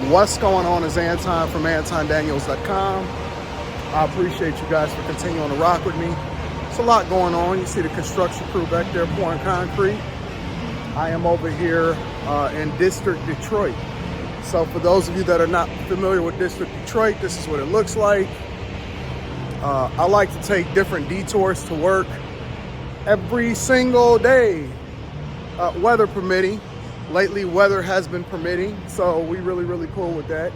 What's going on is Anton from AntonDaniels.com. I appreciate you guys for continuing to rock with me. It's a lot going on. You see the construction crew back there pouring concrete. I am over here in District Detroit. So for those of you that are not familiar with District Detroit, this is what it looks like. I like to take different detours to work every single day, weather permitting. Lately, weather has been permitting, so we really cool with that.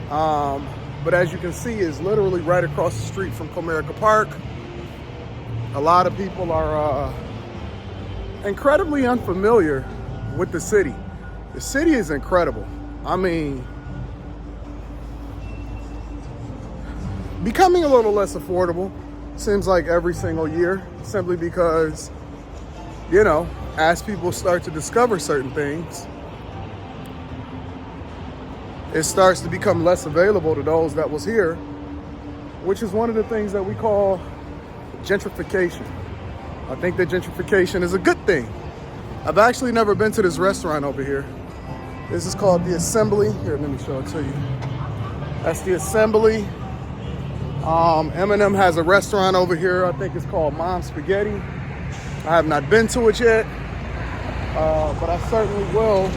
But as you can see, it's literally right across the street from Comerica Park. A lot of people are incredibly unfamiliar with the city. The city is incredible. I mean, becoming a little less affordable, seems like every single year, simply because, you know, as people start to discover certain things, it starts to become less available to those that was here, which is one of the things that we call gentrification. I think that gentrification is a good thing. I've actually never been to this restaurant over here. This is called The Assembly. Here, let me show it to you. That's The Assembly. Eminem has a restaurant over here. I think it's called Mom's Spaghetti. I have not been to it yet, but I certainly will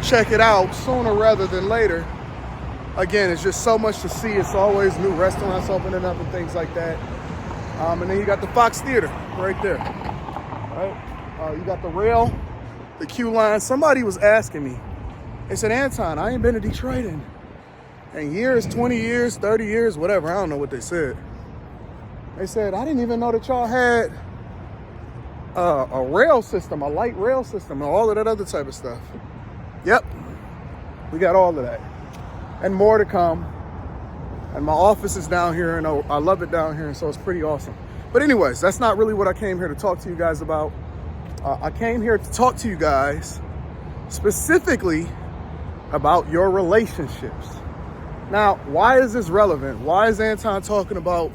check it out sooner rather than later. Again, it's just so much to see. It's always new restaurants opening up and things like that. And then you got the Fox Theater right there. Right? You got the rail, the queue line. Somebody was asking me. They said, Anton, I ain't been to Detroit in years, 20 years, 30 years, whatever. I don't know what they said. They said, I didn't even know that y'all had a rail system, a light rail system, and all of that other type of stuff. Yep, we got all of that and more to come. And my office is down here, and I love it down here, and so it's pretty awesome. But anyways, that's not really what I came here to talk to you guys about. I came here to talk to you guys specifically about your relationships. Now, why is this relevant? Why is Anton talking about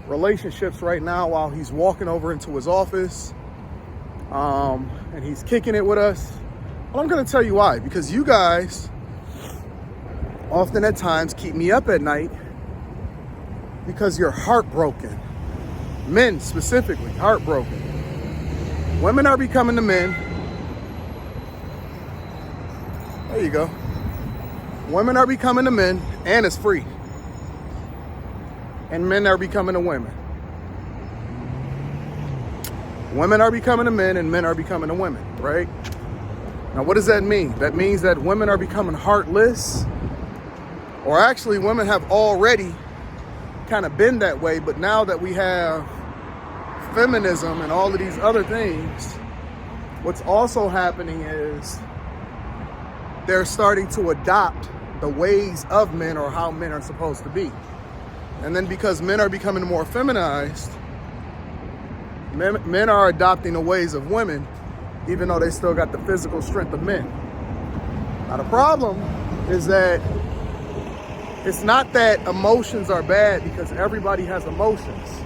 relationships right now while he's walking over into his office and he's kicking it with us? Well, I'm going to tell you why. Because you guys often at times keep me up at night because you're heartbroken. Men specifically, heartbroken. Women are becoming the men. There you go. Women are becoming the men, and it's free. And men are becoming the women. Women are becoming the men, and men are becoming the women, right? Now, what does that mean? That means that women are becoming heartless, or actually women have already kind of been that way, but now that we have feminism and all of these other things, what's also happening is they're starting to adopt the ways of men or how men are supposed to be. And then because men are becoming more feminized, men are adopting the ways of women, even though they still got the physical strength of men. Now, the problem is that it's not that emotions are bad, because everybody has emotions.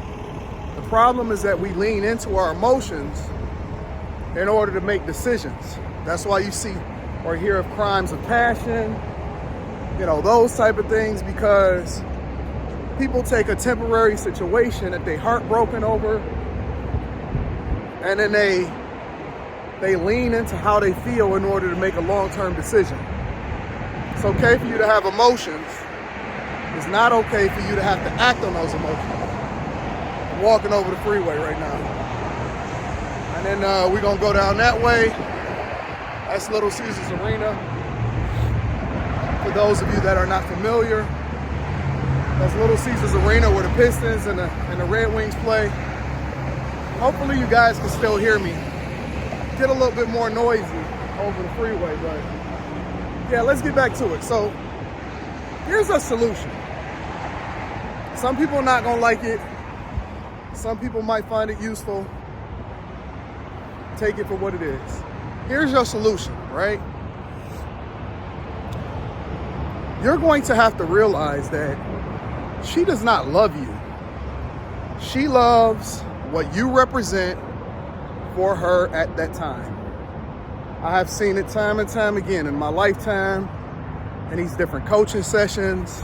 The problem is that we lean into our emotions in order to make decisions. That's why you see or hear of crimes of passion, you know, those type of things, because people take a temporary situation that they heartbroken over, and then they lean into how they feel in order to make a long-term decision. It's okay for you to have emotions. It's not okay for you to have to act on those emotions. I'm walking over the freeway right now. And then we're gonna go down that way. That's Little Caesars Arena. For those of you that are not familiar, that's Little Caesars Arena where the Pistons and the Red Wings play. Hopefully you guys can still hear me. Get a little bit more noisy over the freeway, but yeah, let's get back to it. So here's a solution. Some people are not gonna like it. Some people might find it useful. Take it for what it is. Here's your solution, right? You're going to have to realize that she does not love you. She loves what you represent for her at that time. I have seen it time and time again in my lifetime, in these different coaching sessions.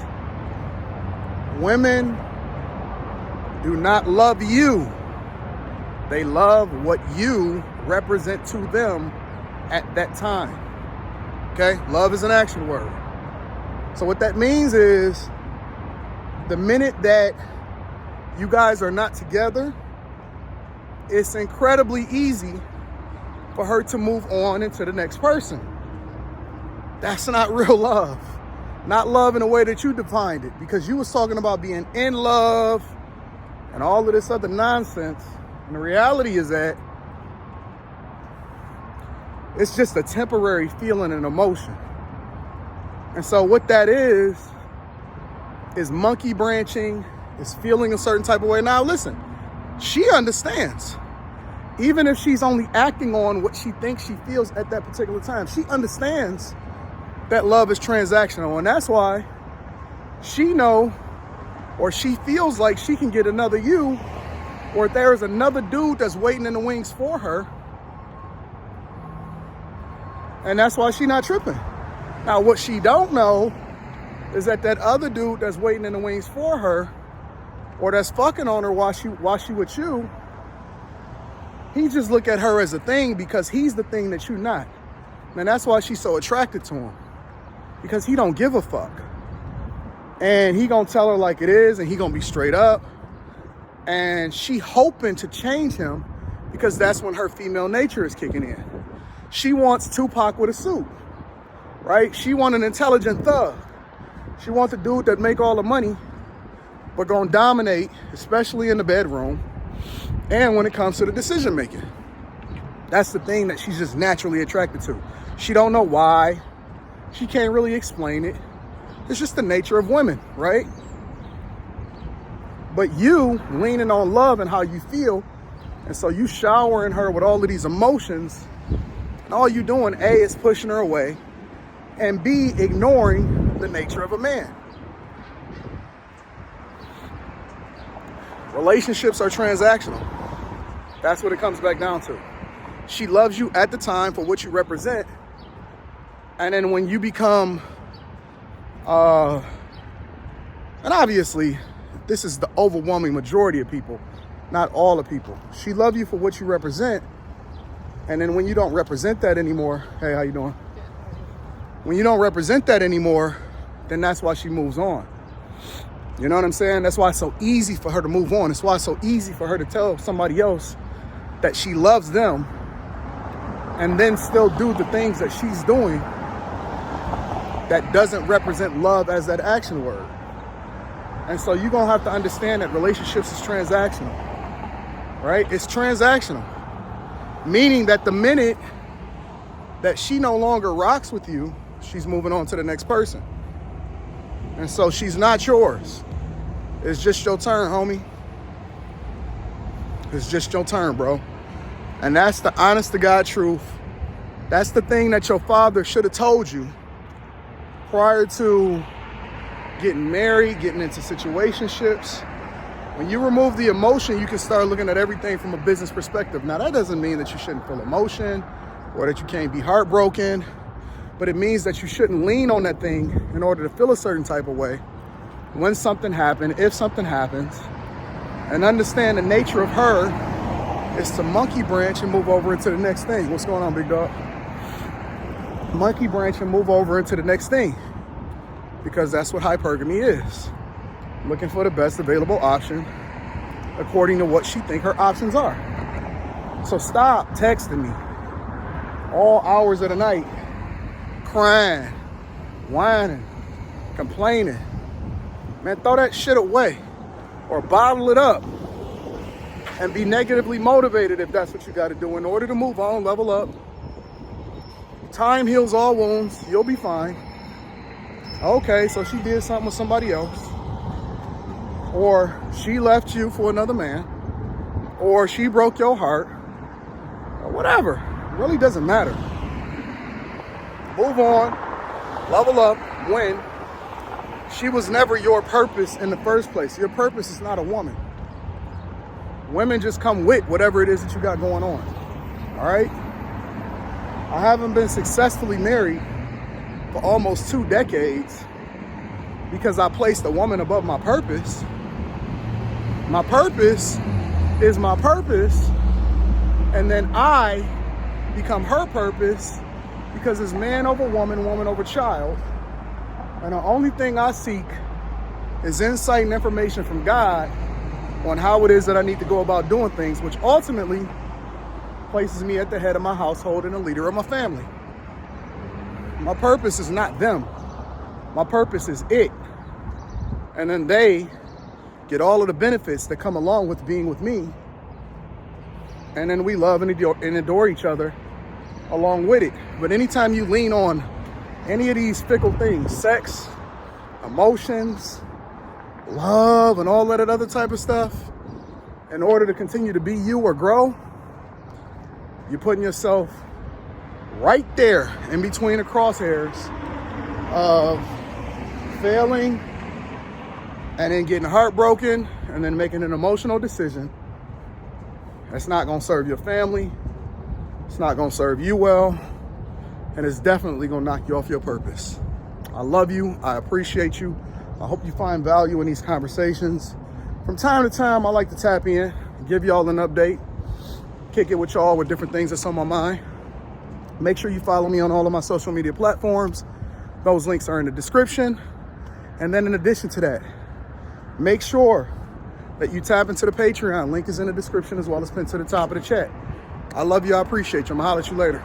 Women do not love you. They love what you represent to them at that time. Okay? Love is an action word. So what that means is the minute that you guys are not together, it's incredibly easy for her to move on into the next person. That's not real love. Not love in the way that you defined it, because you was talking about being in love and all of this other nonsense. And the reality is that it's just a temporary feeling and emotion. And so what that is monkey branching, is feeling a certain type of way. Now listen, she understands. Even if she's only acting on what she thinks she feels at that particular time, she understands that love is transactional. And that's why she feels like she can get another you, or if there is another dude that's waiting in the wings for her. And that's why she's not tripping. Now, what she don't know is that other dude that's waiting in the wings for her, or that's fucking on her while she with you, he just look at her as a thing because he's the thing that you're not. And that's why she's so attracted to him, because he don't give a fuck. And he gonna tell her like it is, and he gonna be straight up. And she hoping to change him, because that's when her female nature is kicking in. She wants Tupac with a suit, right? She want an intelligent thug. She wants a dude that make all the money, but gonna dominate, especially in the bedroom and when it comes to the decision making. That's the thing that she's just naturally attracted to. She don't know why. She can't really explain it. It's just the nature of women, right? But you leaning on love and how you feel, and so you showering her with all of these emotions, and all you doing, A, is pushing her away, and B, ignoring the nature of a man. Relationships are transactional. That's what it comes back down to. She loves you at the time for what you represent, and then when you become, and obviously, this is the overwhelming majority of people, not all the people. She loves you for what you represent, and then when you don't represent that anymore, hey, how you doing? When you don't represent that anymore, then that's why she moves on. You know what I'm saying? That's why it's so easy for her to move on. It's why it's so easy for her to tell somebody else that she loves them and then still do the things that she's doing that doesn't represent love as that action word. And so you're going to have to understand that relationships is transactional, right? It's transactional, meaning that the minute that she no longer rocks with you, she's moving on to the next person. And so she's not yours. It's just your turn, homie. It's just your turn, bro. And that's the honest to God truth. That's the thing that your father should have told you prior to getting married, getting into situationships. When you remove the emotion, you can start looking at everything from a business perspective. Now, that doesn't mean that you shouldn't feel emotion or that you can't be heartbroken, but it means that you shouldn't lean on that thing in order to feel a certain type of way when something happened, if something happens, and understand the nature of her is to monkey branch and move over into the next thing. What's going on, big dog? Monkey branch and move over into the next thing, because that's what hypergamy is. Looking for the best available option according to what she think her options are. So stop texting me all hours of the night, crying, whining, complaining. Man, throw that shit away or bottle it up and be negatively motivated if that's what you got to do in order to move on, level up. Time heals all wounds. You'll be fine. Okay, so she did something with somebody else, or she left you for another man, or she broke your heart, or whatever. It really doesn't matter. Move on, level up, win. She was never your purpose in the first place. Your purpose is not a woman. Women just come with whatever it is that you got going on. All right? I haven't been successfully married for almost 2 decades because I placed a woman above my purpose. My purpose is my purpose, and then I become her purpose because it's man over woman, woman over child. And the only thing I seek is insight and information from God on how it is that I need to go about doing things, which ultimately places me at the head of my household and the leader of my family. My purpose is not them. My purpose is it. And then they get all of the benefits that come along with being with me. And then we love and adore each other along with it. But anytime you lean on any of these fickle things, sex, emotions, love, and all that other type of stuff, in order to continue to be you or grow, you're putting yourself right there in between the crosshairs of failing and then getting heartbroken and then making an emotional decision that's not going to serve your family, it's not going to serve you well, and it's definitely going to knock you off your purpose. I love you. I appreciate you. I hope you find value in these conversations. From time to time, I like to tap in, give y'all an update, kick it with y'all with different things that's on my mind. Make sure you follow me on all of my social media platforms. Those links are in the description. And then in addition to that, make sure that you tap into the Patreon. Link is in the description as well as pinned to the top of the chat. I love you. I appreciate you. I'm going to holler at you later.